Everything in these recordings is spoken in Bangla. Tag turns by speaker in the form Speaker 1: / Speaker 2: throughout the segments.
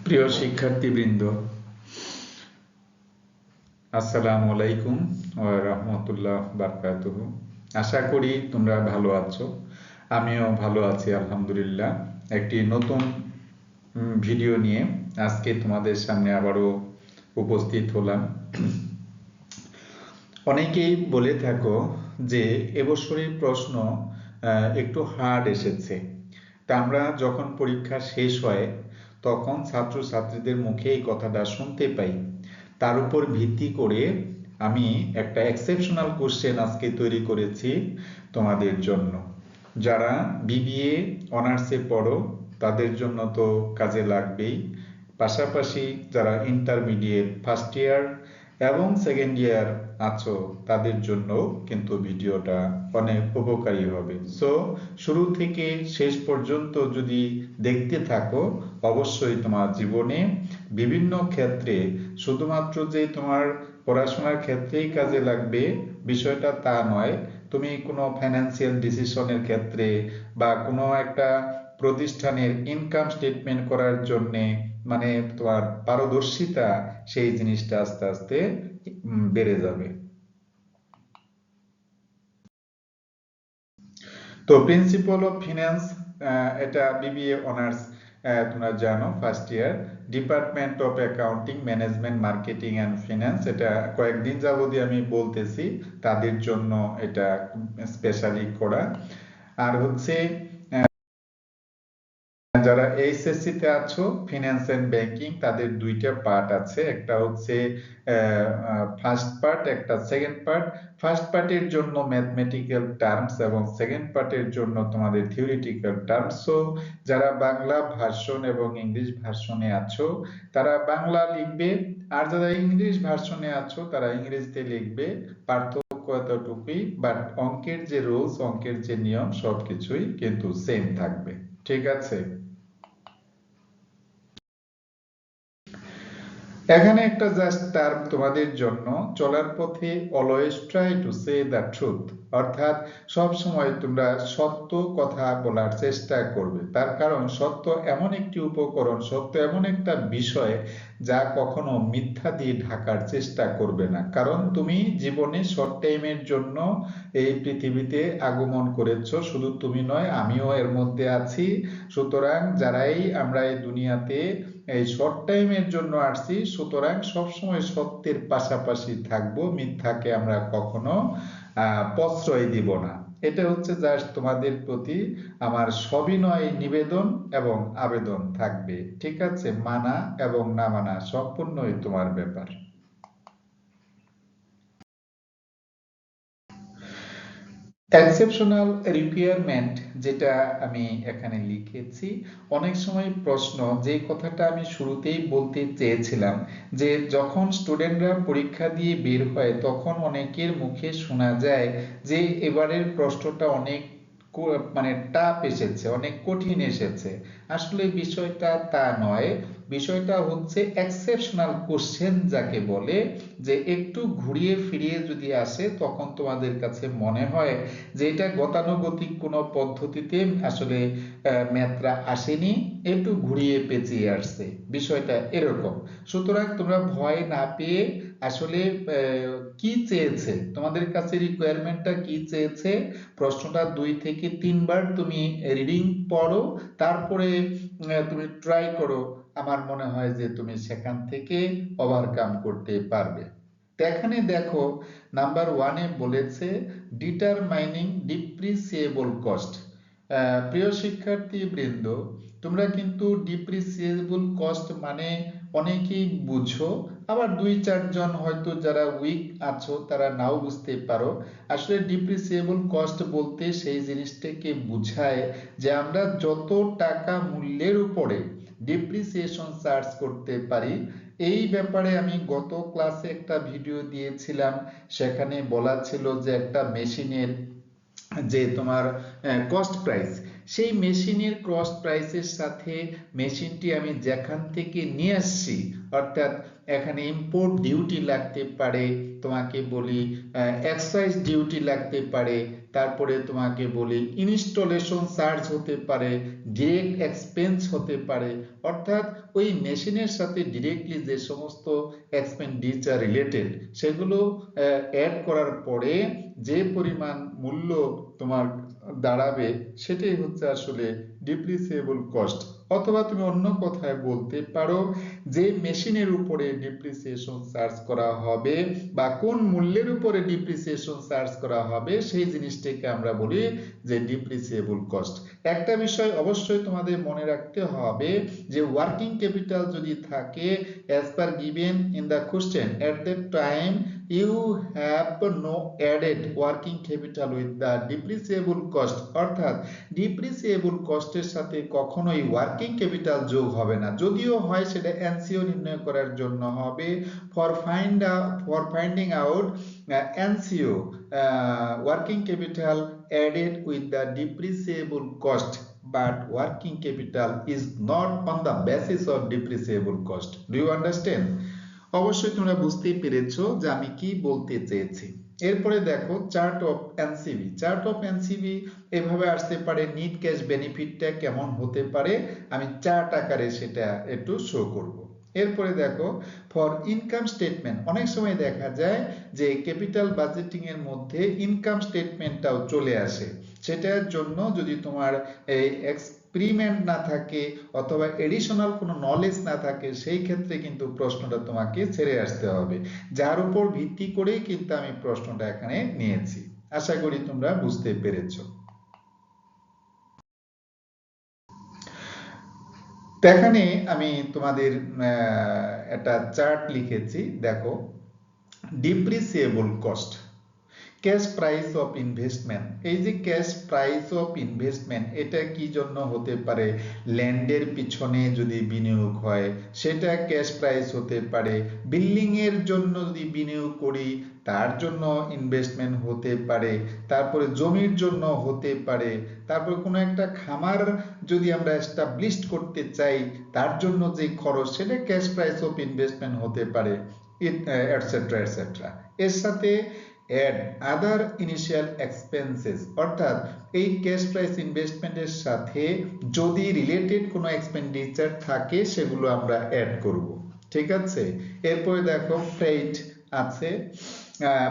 Speaker 1: প্রিয় শিক্ষার্থীবৃন্দ, আসসালামু আলাইকুম ওয়া রাহমাতুল্লাহ বারাকাতুহু। আশা করি তোমরা ভালো আছো। আমিও ভালো আছি আলহামদুলিল্লাহ। একটি নতুন ভিডিও নিয়ে আজকে তোমাদের সামনে আবারও উপস্থিত হলাম। অনেকেই বলে থাকো যে এবছরের প্রশ্ন একটু হার্ড এসেছে। তা আমরা যখন পরীক্ষা শেষ হয় তখন ছাত্রছাত্রীদের মুখে এই কথাটা শুনতে পাই। তার উপর ভিত্তি করে আমি একটা এক্সেপশনাল কোশ্চেন আজকে তৈরি করেছি তোমাদের জন্য। যারা বিবিএ অনার্সে পড়ো তাদের জন্য তো কাজে লাগবেই, পাশাপাশি যারা ইন্টারমিডিয়েট ফার্স্ট ইয়ার এবং সেকেন্ড ইয়ার আছো তাদের জন্য কিন্তু ভিডিওটা অনেক উপকারী হবে। সো শুরু থেকে শেষ পর্যন্ত যদি দেখতে থাকো অবশ্যই তোমার জীবনে বিভিন্ন ক্ষেত্রে, শুধুমাত্র যে তোমার পড়াশোনার ক্ষেত্রেই কাজে লাগবে বিষয়টা তা নয়। তুমি কোনো ফাইন্যান্সিয়াল ডিসিশনের ক্ষেত্রে বা কোনো একটা প্রতিষ্ঠানের ইনকাম স্টেটমেন্ট করার জন্যে মানে তোমার পারদর্শিতা সেই জিনিসটা আস্তে আস্তে বেড়ে যাবে। তো প্রিন্সিপাল অফ ফিনান্স, এটা বিবিএ অনার্স তোমরা জানো first year, department of accounting management marketing and finance. এটা কয়েকদিন যাবতীয় আমি বলতেছি, তাদের জন্য এটা স্পেশালি করা। আর হচ্ছে যারা এইচএসসি তে আছো ফিনান্স এন্ড ব্যাংকিং, তাদের দুইটা পার্ট আছে, একটা হচ্ছে ফার্স্ট পার্ট, একটা সেকেন্ড পার্ট। ফার্স্ট পার্টের জন্য ম্যাথমেটিক্যাল টার্মস এবং সেকেন্ড পার্টের জন্য তোমাদের থিওরিটিক্যাল টার্মস। সো যারা বাংলা ভার্সন এবং ইংলিশ ভার্সনে আছো তারা বাংলা লিখবে, আর যারা ইংলিশ ভার্সনে আছো তারা ইংরেজিতে লিখবে। পার্থক্য এতটুকুই, বাট অঙ্কের যে রুলস, অঙ্কের যে নিয়ম সবকিছুই কিন্তু সেম থাকবে। ঠিক আছে? এখানে একটা জাস্ট টার্ম তোমাদের জন্য, চলার পথে always try to say the truth, অর্থাৎ সব সময় তোমরা সত্য কথা বলার চেষ্টা করবে। তার কারণ সত্য এমন একটি উপকরণ, সত্য এমন একটা বিষয় যা কখনো মিথ্যা দিয়ে ঢাকার চেষ্টা করবে না। কারণ তুমি জীবনে শর্ট টাইমের জন্য এই পৃথিবীতে আগমন করেছো, শুধু তুমি নয় আমিও এর মধ্যে আছি। সুতরাং যারাই আমরা এই দুনিয়াতে এই শর্ট টাইমের জন্য আসছি, সুতরাং সবসময় সত্যের পাশাপাশি থাকবো, মিথ্যাকে আমরা কখনো প্রশ্রয় দিব না। এটা হচ্ছে জাস্ট তোমাদের প্রতি আমার সবিনয় নিবেদন এবং আবেদন থাকবে। ঠিক আছে? মানা এবং না মানা সম্পূর্ণই তোমার ব্যাপার। এক্সেপশনাল রিকোয়ারমেন্ট যেটা আমি এখানে লিখেছি, অনেক সময় প্রশ্ন, যে কথাটা আমি শুরুতেই বলতে চেয়েছিলাম, যে যখন স্টুডেন্টরা পরীক্ষা দিয়ে বের হয় তখন অনেকের মুখে শোনা যায় যে এবারের প্রশ্নটা অনেক মানে টাফ এসেছে, অনেক কঠিন এসেছে। আসলে বিষয়টা তা নয়। বিষয়টা হচ্ছে এক্সেপশনাল কোশ্চেন যাকে বলে, যে একটু ঘুরিয়ে ফিরিয়ে যদি আসে তখন তোমাদের কাছে মনে হয় যে এটা গতানুগতিক কোনো পদ্ধতিতে আসলে ম্যাথরা আসেনি, একটু ঘুরিয়ে পেঁচিয়ে আসছে, বিষয়টা এরকম। সুতরাং তোমরা ভয় না পেয়ে আসলে কি চেয়েছে তোমাদের কাছে, রিকোয়ারমেন্টটা কি চেয়েছে, প্রশ্নটা 2 থেকে 3 বার তুমি রিডিং পড়ো, তারপরে তুমি ট্রাই করো। আমার মনে হয় যে তুমি সেখান থেকে ওভারকাম করতে পারবে। তো এখানে দেখো নাম্বার 1-এ বলেছে ডিটারমাইনিং ডিপ্রিসিয়েবল কস্ট। প্রিয় শিক্ষার্থী বৃন্দ, তোমরা কিন্তু ডিপ্রিসিয়েবল কস্ট মানে অনেকেই বুঝো, আবার 2-4 জন হয়তো যারা উইক আছো তারা নাও বুঝতে পারো। আসলে ডিপ্রিসিয়েবল কস্ট বলতে সেই জিনিসটাকে বুঝায় যে আমরা যত টাকা মূল্যের উপরে ডিপ্রিসিয়েশন চার্জ করতে পারি। এই ব্যাপারে আমি গত ক্লাসে একটা ভিডিও দিয়েছিলাম, সেখানে বলা ছিল যে একটা মেশিনের যে তোমার কস্ট প্রাইস, সেই মেশিনের কস্ট প্রাইসের সাথে মেশিনটি আমি যেখান থেকে নিয়ে আসছি, অর্থাৎ এখানে ইম্পোর্ট ডিউটি লাগতে পারে, তোমাকে বলি এক্সাইজ ডিউটি লাগতে পারে, তারপরে তোমাকে বলি ইনস্টলেশন চার্জ হতে পারে, ডিরেক্ট এক্সপেন্স হতে পারে, অর্থাৎ ওই মেশিনের সাথে ডিরেক্টলি যে সমস্ত এক্সপেন্ডিচার রিলেটেড সেগুলো অ্যাড করার পরে যে পরিমাণ মূল্য তোমার দাঁড়াবে সেটাই হচ্ছে আসলে ডিপ্রিসিয়েবল কস্ট। অথবা তুমি অন্য কথায় বলতে পারো যে মেশিনের উপরে ডিপ্রিসিয়েশন চার্জ করা হবে বা কোন মূল্যের উপরে ডিপ্রিসিয়েশন চার্জ করা হবে সেই জিনিসটাকে আমরা বলি যে ডিপ্রিসিয়েবল কস্ট। একটা বিষয় অবশ্যই তোমাদের মনে রাখতে হবে যে ওয়ার্কিং ক্যাপিটাল যদি থাকে as per given in the question at that time you have no added working capital with the depreciable cost, অর্থাৎ ডিপ্রিসিয়েবল কস্টের সাথে কখনোই ওয়ার্কিং ক্যাপিটাল যোগ হবে না, যদিও হয় সেটা এনসিও নির্ণয় করার জন্য হবে। For finding out NCO working capital added with the depreciable cost, but working capital is not on the basis of depreciable cost. Do you understand? অবশ্যই তোমরা বুঝতেই পেরেছো যে আমি কি বলতে চেয়েছি। এরপরে দেখো চার্ট অফ এনসিভি। চার্ট অফ এনসিভি এভাবে আসতে পারে, নিট ক্যাশ বেনিফিটটা কেমন হতে পারে আমি চার্ট আকারে সেটা একটু শো করব। এরপরে দেখো ফর ইনকাম স্টেটমেন্ট, অনেক সময় দেখা যায় যে ক্যাপিটাল বাজেটিং এর মধ্যে ইনকাম স্টেটমেন্টটাও চলে আসে। সেটার জন্য যদি তোমার এই এক্সপেরিমেন্ট না থাকে অথবা এডিশনাল কোনো নলেজ না থাকে সেই ক্ষেত্রে কিন্তু প্রশ্নটা তোমাকে ছেড়ে আসতে হবে, যার উপর ভিত্তি করেই কিন্তু আমি প্রশ্নটা এখানে নিয়েছি। আশা করি তোমরা বুঝতে পেরেছো। এখানে আমি তোমাদের একটা চার্ট লিখেছি, দেখো depreciable cost, cash price of investment. এই যে ক্যাশ প্রাইস অফ ইনভেস্টমেন্ট এটা কি জন্য হতে পারে, ল্যান্ডের পিছনে যদি বিনিয়োগ হয় সেটা ক্যাশ প্রাইস হতে পারে, বিল্ডিং এর জন্য যদি বিনিয়োগ করি তার জন্য ইনভেস্টমেন্ট হতে পারে, তারপরে জমির জন্য হতে পারে, তারপরে কোনো একটা খামার যদি আমরা এস্টাবলিশ করতে চাই তার জন্য যে খরচ সেটা ক্যাশ প্রাইস অফ ইনভেস্টমেন্ট হতে পারে, এটসেট্রা এটসেট্রা। এর সাথে অ্যাড আদার ইনিশিয়াল এক্সপেন্সেস, অর্থাৎ এই ক্যাশ প্রাইস ইনভেস্টমেন্টের সাথে যদি রিলেটেড কোনো এক্সপেন্ডিচার থাকে সেগুলো আমরা অ্যাড করব, ঠিক আছে। এরপরে দেখো ফ্রেট আছে,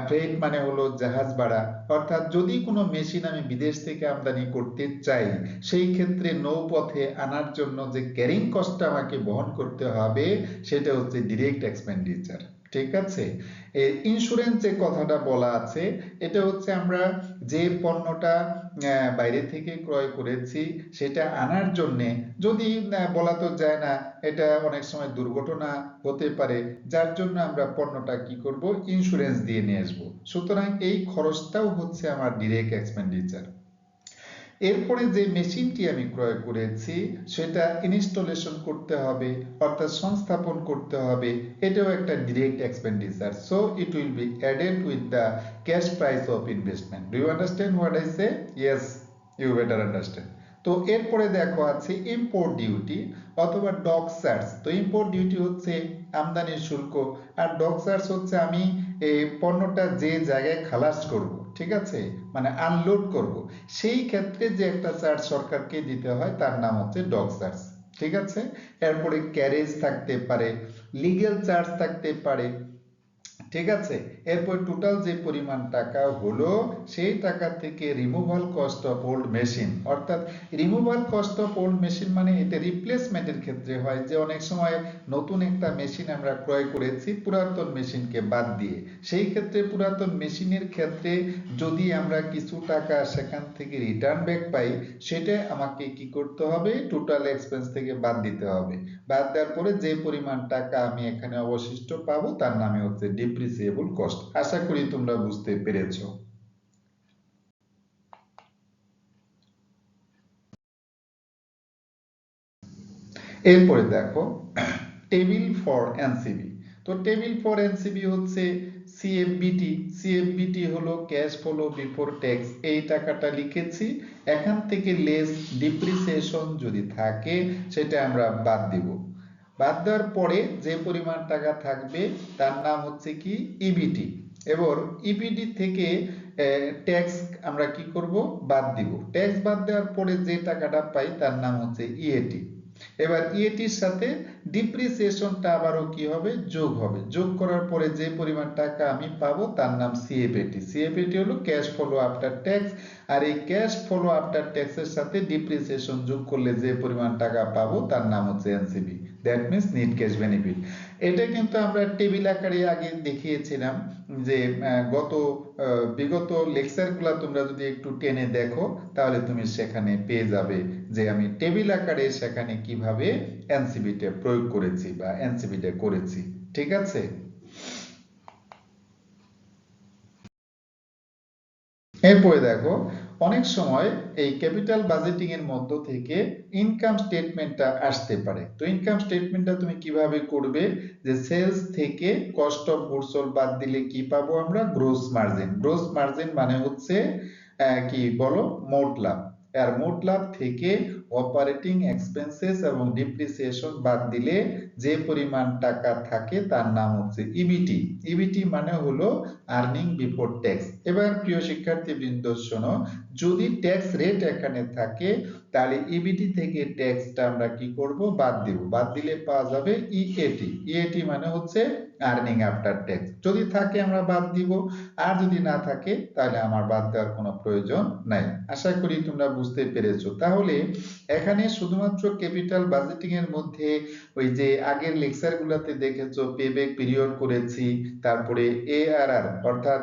Speaker 1: ফ্রেট মানে হলো জাহাজ ভাড়া, অর্থাৎ যদি কোনো মেশিন আমি বিদেশ থেকে আমদানি করতে চাই সেই ক্ষেত্রে নৌপথে আনার জন্য যে ক্যারিং কস্টটা আমাকে বহন করতে হবে সেটা হচ্ছে ডিরেক্ট এক্সপেন্ডিচার, ঠিক আছে। ইন্স্যুরেন্স যে কথাটা বলা আছে এটা হচ্ছে আমরা যে পণ্যটা বাইরে থেকে ক্রয় করেছি সেটা আনার জন্য যদি বলা তো যায় না, এটা অনেক সময় দুর্ঘটনা হতে পারে, যার জন্য আমরা পণ্যটা কি করব ইন্স্যুরেন্স দিয়ে নিয়ে আসবো, সুতরাং এই খরচটাও হচ্ছে আমার ডিরেক্ট এক্সপেন্ডিচার। এরপরে যে মেশিনটি আমি ক্রয় করেছি সেটা ইনস্টলেশন করতে হবে অর্থাৎ সংস্থাপন করতে হবে, এটাও একটা direct expenditure, so it will be added with the cash price of investment. Do you understand what I say? Yes, you better understand. তো এরপরে দেখো আছে ইম্পোর্ট ডিউটি অথবা ডক চার্জ। তো ইম্পোর্ট ডিউটি হচ্ছে আমদানির শুল্ক আর ডক চার্জ হচ্ছে আমি এই পণ্যটা যে জায়গায় খালাস করব, ঠিক আছে, মানে আনলোড করব, সেই ক্ষেত্রে যে একটা চার্জ সরকারকে দিতে হয় তার নাম হচ্ছে ডক চার্জ, ঠিক আছে। এরপরে ক্যারেজ থাকতে পারে, লিগ্যাল চার্জ থাকতে পারে, ঠিক আছে। এরপর টোটাল যে পরিমাণ টাকা হলো সেই টাকা থেকে removal cost of old machine, অর্থাৎ removal cost of old machine মানে এটা রিপ্লেসমেন্টের ক্ষেত্রে হয় যে অনেক সময় নতুন একটা মেশিন আমরা ক্রয় করেছি পুরাতন মেশিনকে বাদ দিয়ে, সেই ক্ষেত্রে পুরাতন মেশিনের ক্ষেত্রে যদি আমরা কিছু টাকা সেখান থেকে রিটার্ন ব্যাক পাই সেটা আমাকে কি করতে হবে টোটাল এক্সপেন্স থেকে বাদ দিতে হবে, বাদ দেওয়ার পরে যে পরিমাণ টাকা আমি এখানে অবশিষ্ট পাবো তার নামে হচ্ছে ডিপ্রিসিয়েবল কস্ট। আশা করি তোমরা বুঝতে পেরেছো। এরপরে দেখো টেবিল ফর এনসিবি। তো টেবিল ফর এনসিবি হচ্ছে সিএফবিটি। সিএফবিটি হলো ক্যাশ ফ্লো বিফোর ট্যাক্স, এই টাকাটা লিখেছি, এখান থেকে লেস ডিপ্রিসিয়েশন যদি থাকে সেটা আমরা বাদ দিব, বাদ দেওয়ার পরে যে পরিমাণ টাকা থাকবে তার নাম হচ্ছে কি ইবিটি। এবার ইবিটি থেকে ট্যাক্স আমরা কি করব, বাদ দিব। ট্যাক্স বাদ দেওয়ার পরে যে টাকাটা পাই তার নাম হচ্ছে ইএটি। এবার ইএটির সাথে ডিপ্রিসিয়েশনটা আবারও কি হবে, যোগ হবে। যোগ করার পরে যে পরিমাণ টাকা আমি পাবো তার নাম সিএফএটি। সিএফএটি হলো ক্যাশ ফলো আফটার ট্যাক্স। আর এই ক্যাশ ফলো আফটার ট্যাক্সের সাথে ডিপ্রিসিয়েশন যোগ করলে যে পরিমাণ টাকা পাবো তার নাম হচ্ছে NCB, that means net cash benefit. এটা কিন্তু আমরা টেবিল আকারে আগে দেখিয়েছিলাম যে বিগত লেকচারগুলো তোমরা যদি একটু টেনে দেখো তাহলে তুমি সেখানে পেয়ে যাবে যে আমি টেবিল আকারে সেখানে কিভাবে এনসিবিটা প্রয়োগ করেছি বা এনসিবিটা করেছি। ঠিক আছে? এরপরে দেখো, অনেক সময় এই ক্যাপিটাল বাজেটিং এর মধ্য থেকে ইনকাম স্টেটমেন্টটা আসতে পারে। তো ইনকাম স্টেটমেন্টটা তুমি কিভাবে করবে, যে সেলস থেকে কস্ট অফ গুডস সোল্ড বাদ দিলে কি পাবো আমরা, গ্রোস মার্জিন। গ্রোস মার্জিন মানে হচ্ছে কি বলো, মোট লাভ। আর মোট লাভ থেকে অপারেটিং এক্সপেন্সেস এবং ডিপ্রিসিয়েশন বাদ দিলে যে পরিমাণ টাকা থাকে তার নাম হচ্ছে ইবিটি। ইবিটি মানে হলো আর্নিং বিফোর ট্যাক্স। এবার প্রিয় শিক্ষার্থী বৃন্দ শোনো, যদি ট্যাক্স রেট এখানে থাকে তাহলে ইবিটি থেকে ট্যাক্সটা আমরা কি করব, বাদ দিব। বাদ দিলে পাওয়া যাবে ইএটি। ইএটি মানে হচ্ছে আর্নিং আফটার ট্যাক্স। যদি থাকে আমরা বাদ দিব, আর যদি না থাকে তাহলে আমার বাদ দেওয়ার কোনো প্রয়োজন নাই। আশা করি তোমরা বুঝতে পেরেছো। তাহলে এখানে শুধুমাত্র ক্যাপিটাল বাজেটিং এর মধ্যে ওই যে আগের লেকচার গুলাতে দেখেছো পেব্যাক পিরিয়ড করেছি, তারপরে এআরআর অর্থাৎ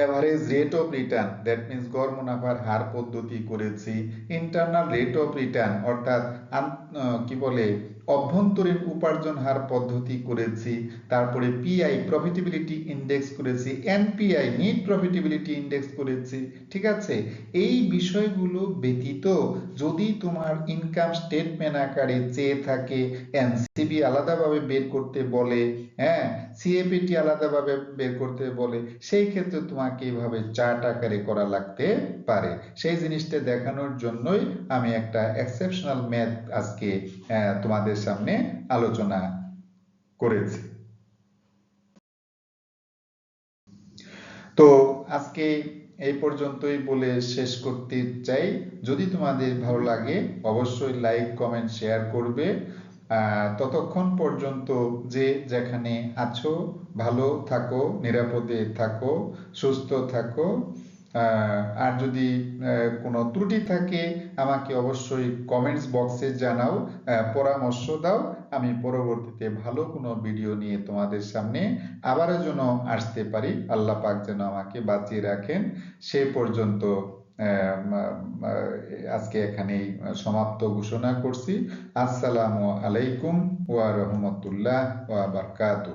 Speaker 1: average rate of return, that means গড় মুনাফার হার পদ্ধতি করেছি, ইন্টারনাল রেট অফ রিটার্ন অর্থাৎ কি বলে অভ্যন্তরীণ উপার্জন হার পদ্ধতি করেছি, তারপরে পিআই প্রফিটেবিলিটি ইন্ডেক্স করেছি, এনপিআই নিট প্রফিটেবিলিটি ইন্ডেক্স করেছি। ঠিক আছে? এই বিষয়গুলো ব্যতীত যদি তোমার ইনকাম স্টেটমেন্ট আকারে চেয়ে থাকে, এনসিবি আলাদাভাবে বের করতে বলে, হ্যাঁ, সিএপিটি আলাদাভাবে বের করতে বলে, সেই ক্ষেত্রে তোমাকে এইভাবে চার্ট আকারে করা লাগতে পারে। সেই জিনিসটা দেখানোর জন্যই আমি একটা এক্সেপশনাল ম্যাথ আজকে তোমাদের সামনে আলোচনা করেছি। তো আজকে এই পর্যন্তই বলে শেষ করতে চাই। যদি তোমাদের ভালো লাগে অবশ্যই লাইক কমেন্ট শেয়ার করবে। ততক্ষণ পর্যন্ত যে যেখানে আছো ভালো থাকো, নিরাপদে থাকো, সুস্থ থাকো। আর যদি কোনো ত্রুটি থাকে আমাকে অবশ্যই কমেন্টস বক্সে জানাও, পরামর্শ দাও। আমি পরবর্তীতে ভালো কোনো ভিডিও নিয়ে তোমাদের সামনে আবারও যেন আসতে পারি, আল্লাহ পাক যেন আমাকে বাঁচিয়ে রাখেন। সে পর্যন্ত আজকে এখানেই সমাপ্ত ঘোষণা করছি। আসসালামু আলাইকুম ওয়া রাহমাতুল্লাহ ওয়া বারাকাতুহু।